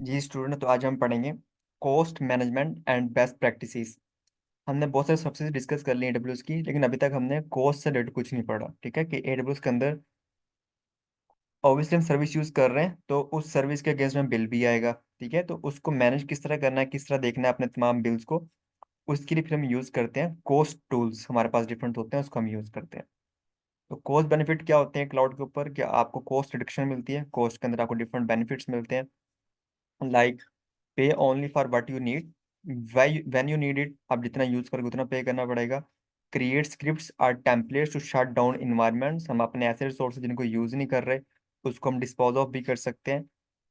जी student, तो आज हम पढ़ेंगे cost management and best practices. हमने बहुत सारे सर्विसेज डिस्कस कर लिए एडब्ल्यूएस की, लेकिन अभी तक हमने कॉस्ट से रिलेटेड कुछ नहीं पढ़ा। ठीक है, कि एडब्ल्यूएस के अंदर ऑब्वियसली हम सर्विस यूज कर रहे हैं, तो उस सर्विस के अगेंस्ट में बिल भी आएगा। ठीक है, तो उसको मैनेज किस तरह करना है, किस तरह देखना है अपने तमाम बिल्स को, उसके लिए फिर हम यूज करते हैं कॉस्ट टूल्स। हमारे पास डिफरेंट होते हैं, उसको हम यूज करते हैं। तो कॉस्ट बेनिफिट क्या होते हैं क्लाउड के ऊपर? कि आपको कॉस्ट रिडक्शन मिलती है, कॉस्ट के अंदर आपको डिफरेंट बेनिफिट्स मिलते हैं। Like pay only for what you need, when you need it. आप जितना यूज करोगे उतना पे करना पड़ेगा। Create scripts or templates to shut down environments. हम अपने ऐसे रिसोर्स जिनको यूज नहीं कर रहे, उसको हम डिस्पोज ऑफ भी कर सकते हैं।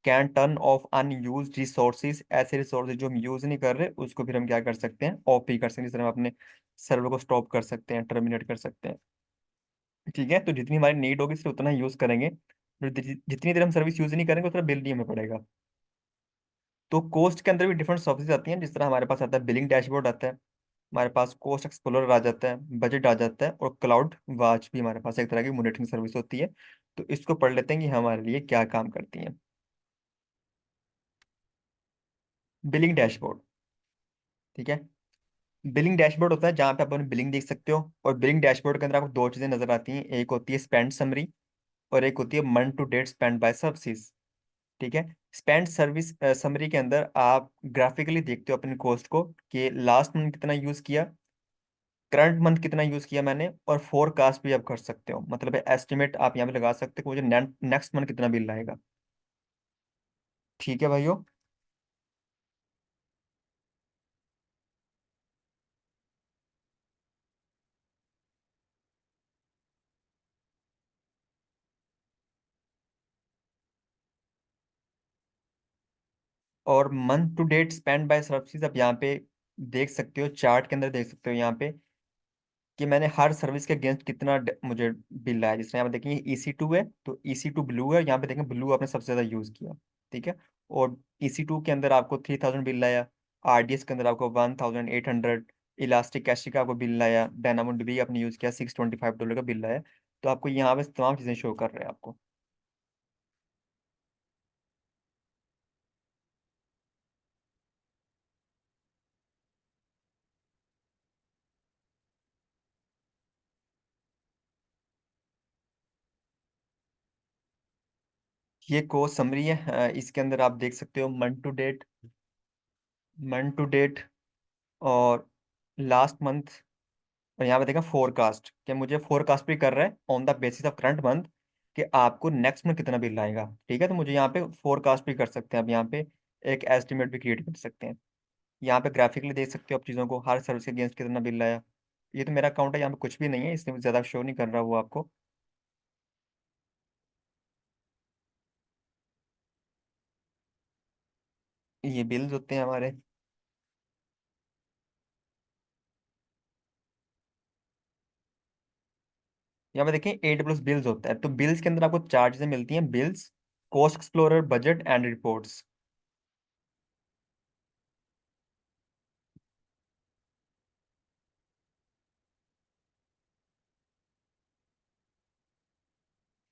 Can turn off unused resources. ऐसे रिसोर्सेज जो हम यूज नहीं कर रहे, उसको फिर हम क्या कर सकते हैं, ऑफ भी कर सकते हैं। जिस तरह हम अपने सर्वर को स्टॉप कर सकते हैं, टर्मिनेट कर सकते हैं। ठीक है, तो जितनी हमारी नीड होगी सिर्फ उतना यूज करेंगे। जितनी देर हम सर्विस यूज नहीं करेंगे उतना बिल नहीं हमें पड़ेगा। तो कोस्ट के अंदर भी डिफरेंट सर्विसेज आती हैं। जिस तरह हमारे पास आता है बिलिंग डैशबोर्ड आता है, हमारे पास कोस्ट एक्सप्लोरर आ जाता है, बजट आ जाता है, और क्लाउड वॉच भी हमारे पास एक तरह की मॉनिटरिंग सर्विस होती है। तो इसको पढ़ लेते हैं कि हमारे लिए क्या काम करती हैं। Billing dashboard. ठीक है, बिलिंग डैशबोर्ड होता है जहाँ पे आप अपनी बिलिंग देख सकते हो। और बिलिंग डैशबोर्ड के अंदर आपको दो चीजें नजर आती हैं, एक होती है स्पेंड समरी और एक होती है month to date spend by services. ठीक है, स्पेंड सर्विस समरी के अंदर आप ग्राफिकली देखते हो अपनी कॉस्ट को, कि लास्ट मंथ कितना यूज किया, करंट मंथ कितना यूज किया मैंने, और फोरकास्ट भी आप कर सकते हो। मतलब एस्टिमेट आप यहाँ पे लगा सकते हो कि मुझे नेक्स्ट मंथ कितना बिल आएगा। ठीक है भाइयों। और month to date spend by services आप यहाँ पे देख सकते हो, चार्ट के अंदर देख सकते हो यहाँ पे, कि मैंने हर सर्विस के अगेंस्ट कितना मुझे बिल आया। जिसमें यहाँ पे देखेंगे EC2 है, तो EC2 ब्लू है, यहाँ पे देखेंगे ब्लू आपने सबसे ज्यादा यूज किया। ठीक है, और EC2 के अंदर आपको 3000 बिल आया, RDS के अंदर आपको 1800, इलास्टिक कैश का आपको बिल आया, डायनामो भी आपने यूज किया, $625 का बिल आया। तो आपको यहाँ पे तमाम चीजें शो कर रहे हैं आपको। ये कोर्स समरी है। इसके अंदर आप देख सकते हो मंथ टू डेट और लास्ट मंथ। और यहाँ पे देखा फोरकास्ट, कि मुझे फोरकास्ट भी कर रहा है on the basis of current month, कि आपको नेक्स्ट मंथ कितना बिल आएगा। ठीक है, तो मुझे यहाँ पे फोरकास्ट भी कर सकते हैं। अब यहाँ पे एक एस्टिमेट भी क्रिएट कर सकते हैं। यहाँ पे ग्राफिकली देख सकते हो आप चीज़ों को, हर सर्विस के अगेंस्ट कितना बिल आया। ये तो मेरा अकाउंट है, यहाँ पे कुछ भी नहीं है, इसलिए ज़्यादा शो नहीं कर रहा वो आपको। ये बिल्स होते हैं हमारे। यहाँ पे देखें AWS बिल्स होता है, तो बिल्स के अंदर आपको चार चीज़ें मिलती हैं: bills, cost explorer, budget and reports.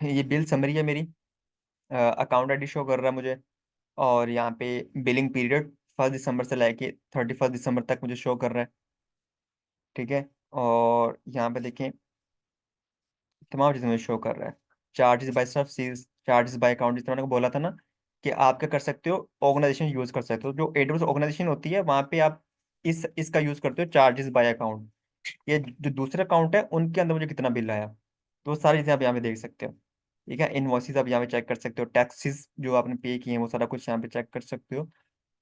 ये बिल समरी है मेरी, अकाउंट ID शो कर रहा है मुझे। और यहाँ पे बिलिंग पीरियड 1 दिसंबर से लेके 31 दिसंबर तक मुझे शो कर रहा है। ठीक है, और यहाँ पे देखें तमाम चीज़ें मुझे शो कर रहा है। Charges by services, charges by account, जिस तरह मैंने को बोला था ना, कि आप क्या कर सकते हो, ऑर्गेनाइजेशन यूज कर सकते हो। जो AWS ऑर्गेनाइजेशन होती है वहाँ पे आप इसका यूज करते हो, चार्जेस बाय अकाउंट। ये जो दूसरे अकाउंट है उनके अंदर मुझे कितना बिल आया, तो वो सारी चीज़ें आप यहाँ पे देख सकते हो। ठीक है, इनवॉइसेस आप यहाँ पे चेक कर सकते हो, टैक्सेस जो आपने पे किए हैं वो सारा कुछ यहाँ पे चेक कर सकते हो।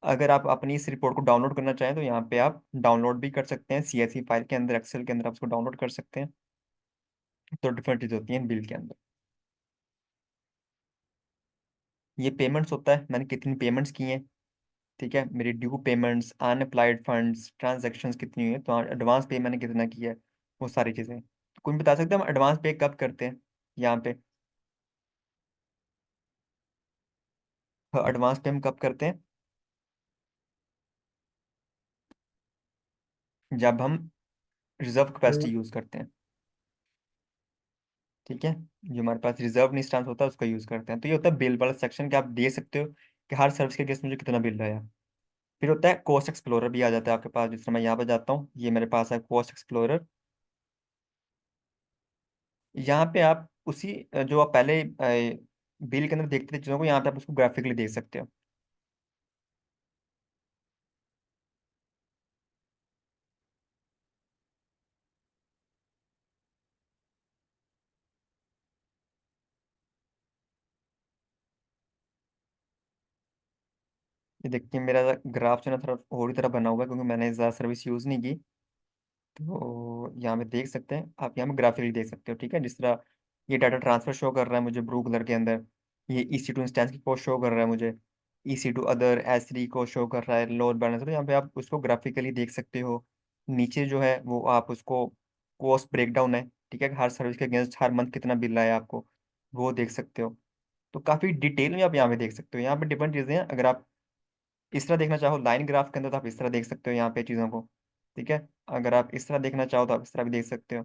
अगर आप अपनी इस रिपोर्ट को डाउनलोड करना चाहें तो यहाँ पे आप डाउनलोड भी कर सकते हैं, CSV फाइल के अंदर, एक्सेल के अंदर आप उसको डाउनलोड कर सकते हैं। तो डिफरेंट चीज़ होती है बिल के अंदर। ये पेमेंट्स होता है, मैंने कितनी पेमेंट्स की हैं। ठीक है, मेरी ड्यू पेमेंट्स, अनअप्लाइड फंड्स, ट्रांजैक्शंस कितनी हुई है, तो एडवांस पे मैंने कितना किया है, वो सारी चीज़ें। तो कुछ बता सकते हैं हम एडवांस पे कब करते हैं यहाँ पे? एडवांस पे हम कब करते हैं? जब हम रिजर्व कैपेसिटी यूज़ करते हैं। ठीक है, जो हमारे पास रिजर्व इंस्टेंस होता है उसका यूज़ करते हैं। तो ये होता है बिल वाला सेक्शन, कि आप दे सकते हो कि हर सर्विस के अगेंस्ट मुझे कितना बिल आया। फिर होता है कॉस्ट एक्सप्लोरर भी आ जाता है आपके पास, जिस तरह मैं यहाँ पे जाता हूँ, ये मेरे पास है कॉस्ट एक्सप्लोरर। यहाँ पे आप उसी जो आप पहले बिल के अंदर देखते थे चीज़ों को, यहाँ पे आप उसको ग्राफिकली देख सकते हो। ये देखिए मेरा ग्राफ जो है ना थोड़ा और ही तरह बना हुआ है, क्योंकि मैंने ज़्यादा सर्विस यूज़ नहीं की। तो यहाँ पे देख सकते हैं आप, यहाँ पे ग्राफिकली देख सकते हो, ठीक है। जिस तरह ये डाटा ट्रांसफर शो कर रहा है मुझे ब्लू कलर के अंदर, ये EC2 इंस्टेंस की कॉस्ट शो कर रहा है मुझे, EC2 अदर S3 को शो कर रहा है लोड बैलेंस। तो यहाँ पे आप उसको ग्राफिकली देख सकते हो। नीचे जो है वो आप उसको कॉस्ट ब्रेकडाउन है, ठीक है, हर सर्विस के अगेंस्ट हर मंथ कितना बिल आया आपको, वो देख सकते हो। तो काफ़ी डिटेल में आप यहाँ पे देख सकते हो। यहाँ पे डिफरेंट चीज़ें हैं, अगर आप इस तरह देखना चाहो लाइन ग्राफ के अंदर तो आप इस तरह देख सकते हो यहाँ पे चीज़ों को, ठीक है। अगर आप इस तरह देखना चाहो तो आप इस तरह भी देख सकते हो।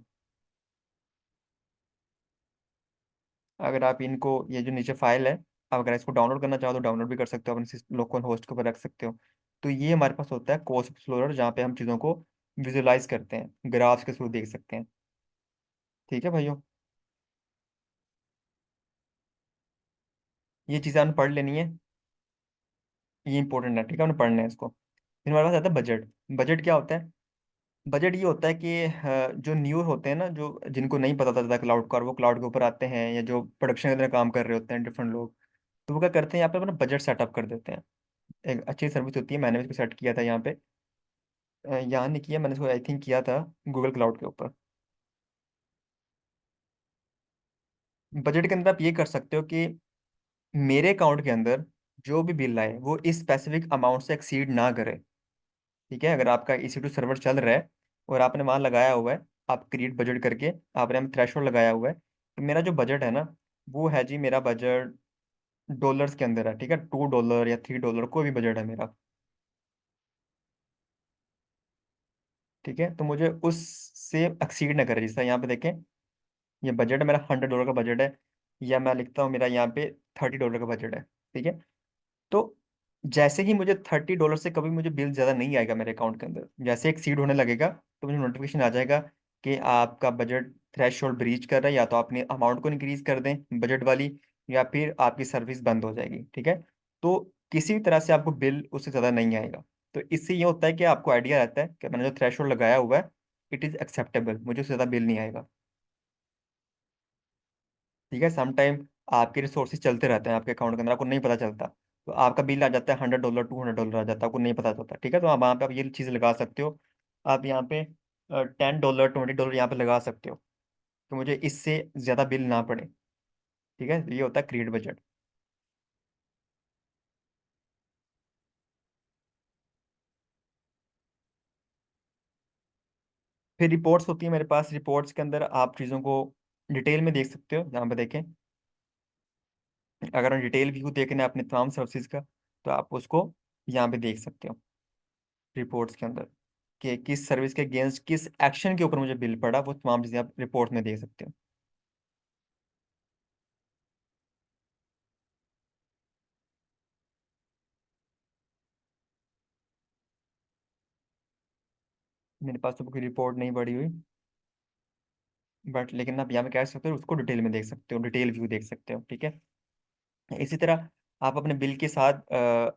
अगर आप इनको, ये जो नीचे फाइल है, आप अगर इसको डाउनलोड करना चाहो तो डाउनलोड भी कर सकते हो, अपने लोकल होस्ट के ऊपर रख सकते हो। तो ये हमारे पास होता है कोस्ट एक्सप्लोरर, जहाँ पे हम चीज़ों को विजुलाइज करते हैं, ग्राफ्स के थ्रू देख सकते हैं। ठीक है भाइयों, ये चीज़ें आपने पढ़ लेनी है, ये इंपॉर्टेंट है, ठीक है, आपने पढ़ना है इसको। फिर हमारे पास आता है बजट। बजट क्या होता है? बजट ये होता है कि जो न्यू होते हैं ना, जो जिनको नहीं पता था क्लाउड का, और वो क्लाउड के ऊपर आते हैं, या जो प्रोडक्शन के अंदर काम कर रहे होते हैं डिफरेंट लोग, तो वो क्या करते हैं, यहाँ पे अपना बजट सेटअप कर देते हैं। एक अच्छी सर्विस होती है, मैंने भी इसको सेट किया था यहाँ पे। यहाँ नहीं किया मैंने इसको, आई थिंक किया था गूगल क्लाउड के ऊपर। बजट के अंदर आप ये कर सकते हो कि मेरे अकाउंट के अंदर जो भी बिल आए वो इस स्पेसिफिक अमाउंट से एक्सीड ना करे, ठीक है। अगर आपका EC2 सर्वर चल रहा है और आपने वहाँ लगाया हुआ है, आप क्रिएट बजट करके आपने हम थ्रेशोल्ड लगाया हुआ है, तो मेरा जो बजट है ना, वो है जी, मेरा बजट डॉलर्स के अंदर है, ठीक है, $2 या $3 कोई भी बजट है मेरा, ठीक है। तो मुझे उससे एक्सीड ना करे। जैसा यहाँ पे देखें, ये बजट है मेरा, $100 का बजट है, या मैं लिखता हूँ मेरा यहाँ पे $30 का बजट है, ठीक है। तो जैसे ही मुझे $30 से कभी मुझे बिल ज़्यादा नहीं आएगा मेरे अकाउंट के अंदर, जैसे एक्सीड होने लगेगा तो मुझे नोटिफिकेशन आ जाएगा कि आपका बजट थ्रेश होल्ड ब्रीच कर रहा है, या तो अपने अमाउंट को इंक्रीज कर दें बजट वाली, या फिर आपकी सर्विस बंद हो जाएगी, ठीक है। तो किसी भी तरह से आपको बिल उससे ज़्यादा नहीं आएगा। तो इससे ये होता है कि आपको आइडिया रहता है कि मैंने जो थ्रेश होल्ड लगाया हुआ है, इट इज़ एक्सेप्टेबल, मुझे उससे ज़्यादा बिल नहीं आएगा, ठीक है। समटाइम आपके रिसोर्सेज चलते रहते हैं आपके अकाउंट के अंदर, आपको नहीं पता चलता, तो आपका बिल आ जाता है $100, $200 आ जाता है, आपको नहीं पता चलता, ठीक है। तो आप वहाँ पे आप ये चीज़ लगा सकते हो। आप यहाँ पे $10, $20 यहाँ पे लगा सकते हो, तो मुझे इससे ज़्यादा बिल ना पड़े, ठीक है। तो ये होता है क्रिएट बजट। फिर रिपोर्ट्स होती है मेरे पास, रिपोर्ट्स के अंदर आप चीज़ों को डिटेल में देख सकते हो। यहाँ पे देखें, अगर हम डिटेल व्यू देखना है अपने तमाम सर्विसेज का, तो आप उसको यहाँ पे देख सकते हो रिपोर्ट्स के अंदर, कि किस सर्विस के अगेंस्ट किस एक्शन के ऊपर मुझे बिल पड़ा, वो तमाम चीज़ें आप रिपोर्ट में देख सकते हो। मेरे पास तो कोई रिपोर्ट नहीं पड़ी हुई, बट लेकिन आप यहाँ पे क्या कर सकते हो, उसको डिटेल में देख सकते हो, डिटेल व्यू देख सकते हो, ठीक है। इसी तरह आप अपने बिल के साथ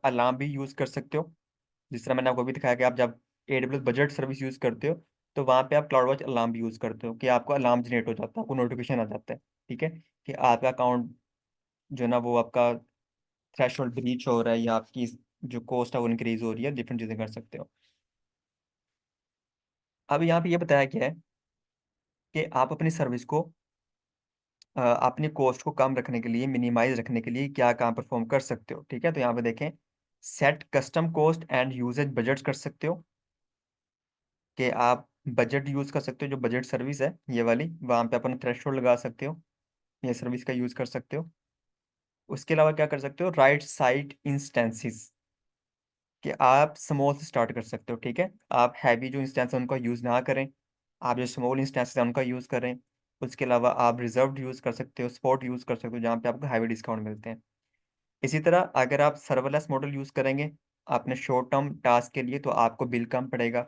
अलार्म भी यूज़ कर सकते हो। जिस तरह मैंने आपको अभी दिखाया कि आप जब AWS बजट सर्विस यूज़ करते हो, तो वहाँ पे आप क्लाउड वॉच अलार्म भी यूज़ करते हो, कि आपको अलार्म जनरेट हो जाता है, आपको नोटिफिकेशन आ जाता है, ठीक है, कि आपका अकाउंट जो है ना वो आपका थ्रेशोल्ड ब्रीच हो रहा है, या आपकी जो कॉस्ट है वो इंक्रीज हो रही है, डिफरेंट चीज़ें कर सकते हो। अब यहाँ पे ये बताया गया है कि आप अपनी सर्विस को अपनी कॉस्ट को कम रखने के लिए, मिनिमाइज रखने के लिए क्या काम परफॉर्म कर सकते हो, ठीक है। तो यहाँ पे देखें, set custom cost and usage budget कर सकते हो, कि आप बजट यूज कर सकते हो, जो बजट सर्विस है ये वाली, वहाँ पे अपन थ्रेशोल्ड लगा सकते हो, ये सर्विस का यूज कर सकते हो। उसके अलावा क्या कर सकते हो, राइट साइड इंस्टेंसेस, कि आप स्मॉल से स्टार्ट कर सकते हो, ठीक है। आप हैवी जो इंस्टेंस है उनका यूज़ ना करें, आप जो स्मॉल इंस्टेंस है उनका यूज़ करें। उसके अलावा आप रिजर्व्ड यूज़ कर सकते हो, स्पॉट यूज़ कर सकते हो, जहाँ पे आपको हैवी डिस्काउंट मिलते हैं। इसी तरह अगर आप सर्वरलेस मॉडल यूज़ करेंगे अपने शॉर्ट टर्म टास्क के लिए तो आपको बिल कम पड़ेगा।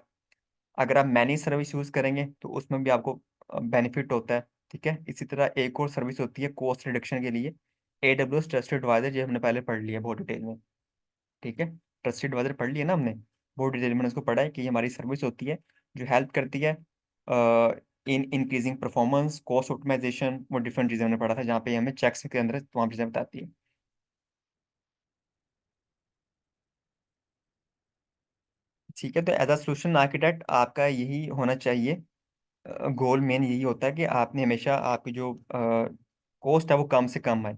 अगर आप मैनेज सर्विस यूज़ करेंगे तो उसमें भी आपको बेनिफिट होता है। ठीक है, इसी तरह एक और सर्विस होती है कॉस्ट रिडक्शन के लिए, AWS ट्रस्टेड एडवाइजर, ये हमने पहले पढ़ लिया बहुत डिटेल में। ठीक है, ट्रस्टेड एडवाइजर पढ़ लिया ना हमने, बहुत डिटेल में उसको पढ़ा है कि ये हमारी सर्विस होती है जो हेल्प करती है in increasing performance, cost optimisation, वो डिफरेंट चीज़ें हमने पढ़ा था जहाँ पे हमें चेक्स के अंदर तमाम चीज़ें बताती है। ठीक है, तो एज अ सोल्यूशन आर्किटेक्ट आपका यही होना चाहिए, गोल मेन यही होता है कि आपने हमेशा आपकी जो कॉस्ट है वो कम से कम है।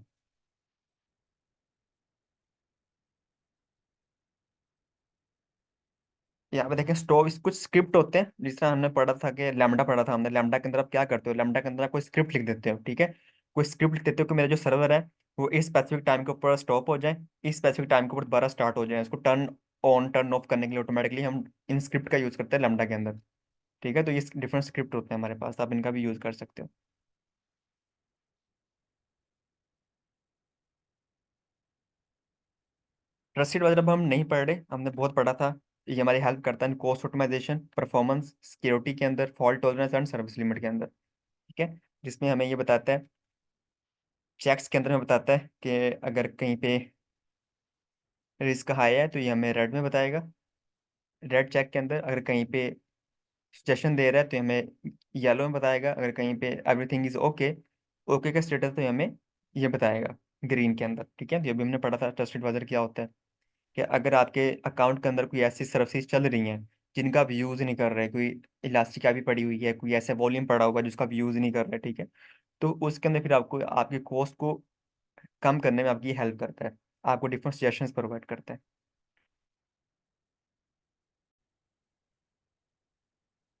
यहाँ पे देखें स्टोव कुछ स्क्रिप्ट होते हैं, जिस तरह हमने पढ़ा था कि लैम्डा पढ़ा था हमने, लैम्डा के अंदर आप क्या करते हो, लैम्डा के अंदर आप कोई स्क्रिप्ट लिख देते हो। ठीक है, कोई स्क्रिप्ट लिख देते हो कि मेरा जो सर्वर है वो इस स्पेसिफिक टाइम के ऊपर स्टॉप हो जाए, इस स्पेसिफिक टाइम के ऊपर दोबारा स्टार्ट हो जाए, उसको टर्न ऑन टर्न ऑफ करने के लिए ऑटोमेटिकली हम इन स्क्रिप्ट का यूज़ करते हैं लैम्डा के अंदर। ठीक है, तो ये डिफरेंट स्क्रिप्ट होते हैं हमारे पास, आप इनका भी यूज़ कर सकते हो। ट्रस्टेड वाइजर अब हम नहीं पढ़ रहे, हमने बहुत पढ़ा था। ये हमारी हेल्प करता है कॉस्ट ऑप्टिमाइजेशन, परफॉर्मेंस, सिक्योरिटी के अंदर, fault tolerance and service limit के अंदर। ठीक है, जिसमें हमें ये बताता है, चेक्स के अंदर हमें बताता है कि अगर कहीं पे रिस्क हाई है तो ये हमें रेड में बताएगा। रेड चेक के अंदर अगर कहीं पे सजेशन दे रहा है तो ये हमें येलो में बताएगा। अगर कहीं पे एवरीथिंग इज ओके, ओके का स्टेटस तो ये हमें ये बताएगा ग्रीन के अंदर। ठीक है, तो ये भी हमने पढ़ा था ट्रस्टेड एडवाइजर क्या होता है, कि अगर आपके अकाउंट के अंदर कोई ऐसी सर्विसेज चल रही हैं जिनका आप यूज़ नहीं कर रहे, कोई इलास्टिक भी पड़ी हुई है, कोई ऐसा वॉल्यूम पड़ा हुआ है जिसका आप यूज़ नहीं कर रहे, ठीक है, तो उसके अंदर फिर आपको आपकी कॉस्ट को कम करने में आपकी हेल्प करता है, आपको डिफरेंट सजेशंस प्रोवाइड करता है।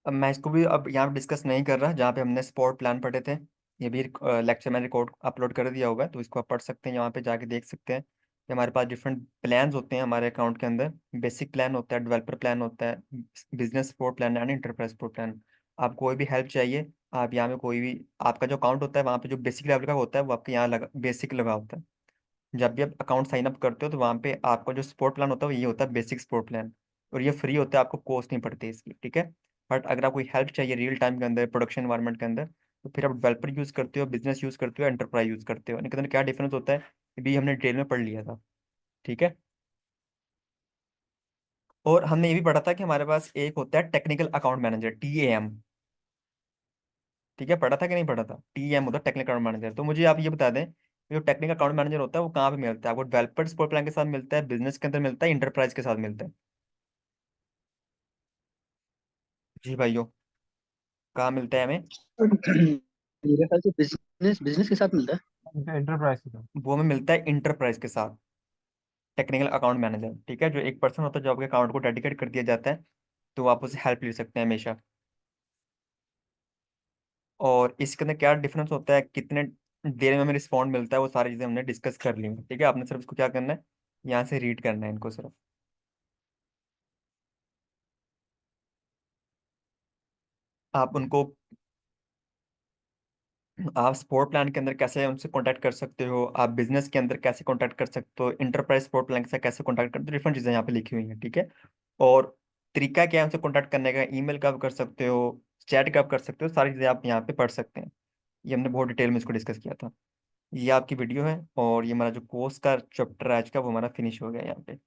अब मैं इसको भी अब यहाँ डिस्कस नहीं कर रहा, जहाँ पे हमने स्पॉट प्लान पढ़े थे, ये भी लेक्चर मैंने रिकॉर्ड अपलोड कर दिया होगा, तो इसको आप पढ़ सकते हैं, यहाँ पे जाके देख सकते हैं कि हमारे पास डिफरेंट प्लान्स होते हैं हमारे अकाउंट के अंदर। बेसिक प्लान होता है, डेवलपर प्लान होता है, business support plan and enterprise support plan. आप कोई भी हेल्प चाहिए, आप यहाँ पे कोई भी, आपका जो अकाउंट होता है वहाँ पे जो बेसिक लेवल का होता है वो आपके यहाँ लगा, बेसिक लगा होता है। जब भी आप अकाउंट साइन अप करते हो तो वहाँ पे आपका जो सपोर्ट प्लान होता है वो ये होता है बेसिक सपोर्ट प्लान, और ये फ्री होता है, आपको कॉस्ट नहीं पड़ती इसकी। ठीक है, बट अगर आपको हेल्प चाहिए रियल टाइम के अंदर, प्रोडक्शन एनवायरनमेंट के अंदर, तो फिर आप डेवलपर यूज़ करते हो, बिजनेस यूज़ करते हो, एंटरप्राइज यूज़ करते हो, इनके अंदर क्या डिफरेंस होता है ये भी हमने डिटेल में पढ़ लिया था। ठीक है, और हमने ये भी पढ़ा था कि हमारे पास एक होता है टेक्निकल अकाउंट मैनेजर, TAM। ठीक है, पढ़ा था कि नहीं पढ़ा था, TAM होता है टेक्निकल अकाउंट मैनेजर। तो मुझे आप ये बता दें, जो टेक्निकल अकाउंट मैनेजर होता है वो कहाँ पे मिलता है आपको, डेवलपर सपोर्ट प्लान के साथ मिलता है, बिजनेस के अंदर मिलता है, इंटरप्राइज के साथ मिलता है? जी भाइयों, कहाँ मिलता है हमें? मेरे ख्याल से बिजनेस बिजनेस के साथ मिलता है। एंटरप्राइज के साथ। वो हमें मिलता है इंटरप्राइज के साथ, टेक्निकल अकाउंट मैनेजर। ठीक है, जो एक पर्सन होता है जो आपके अकाउंट को डेडिकेट कर दिया जाता है, तो आप उससे हेल्प ले सकते हैं हमेशा। और इसके अंदर क्या डिफरेंस होता है, कितने देर में हमें रिस्पॉन्ड मिलता है, वो सारी चीज़ें हमने डिस्कस कर ली हैं। ठीक है, आपने सिर्फ इसको क्या करना है, यहाँ से रीड करना है इनको सिर्फ। आप उनको, आप स्पोर्ट प्लान के अंदर कैसे उनसे कांटेक्ट कर सकते हो, आप बिजनेस के अंदर कैसे कांटेक्ट कर सकते हो, इंटरप्राइज स्पोर्ट प्लान के साथ कैसे कांटेक्ट करते हो, डिफरेंट चीज़ें यहाँ पे लिखी हुई हैं। ठीक है, और तरीका क्या है उनसे कांटेक्ट करने का, ईमेल कब कर सकते हो, चैट कब कर सकते हो, सारी चीज़ें आप यहाँ पे पढ़ सकते हैं। ये हमने बहुत डिटेल में इसको डिस्कस किया था। ये आपकी वीडियो है, और ये हमारा जो कोर्स का चैप्टर है आज का वो हमारा फिनिश हो गया यहाँ पे।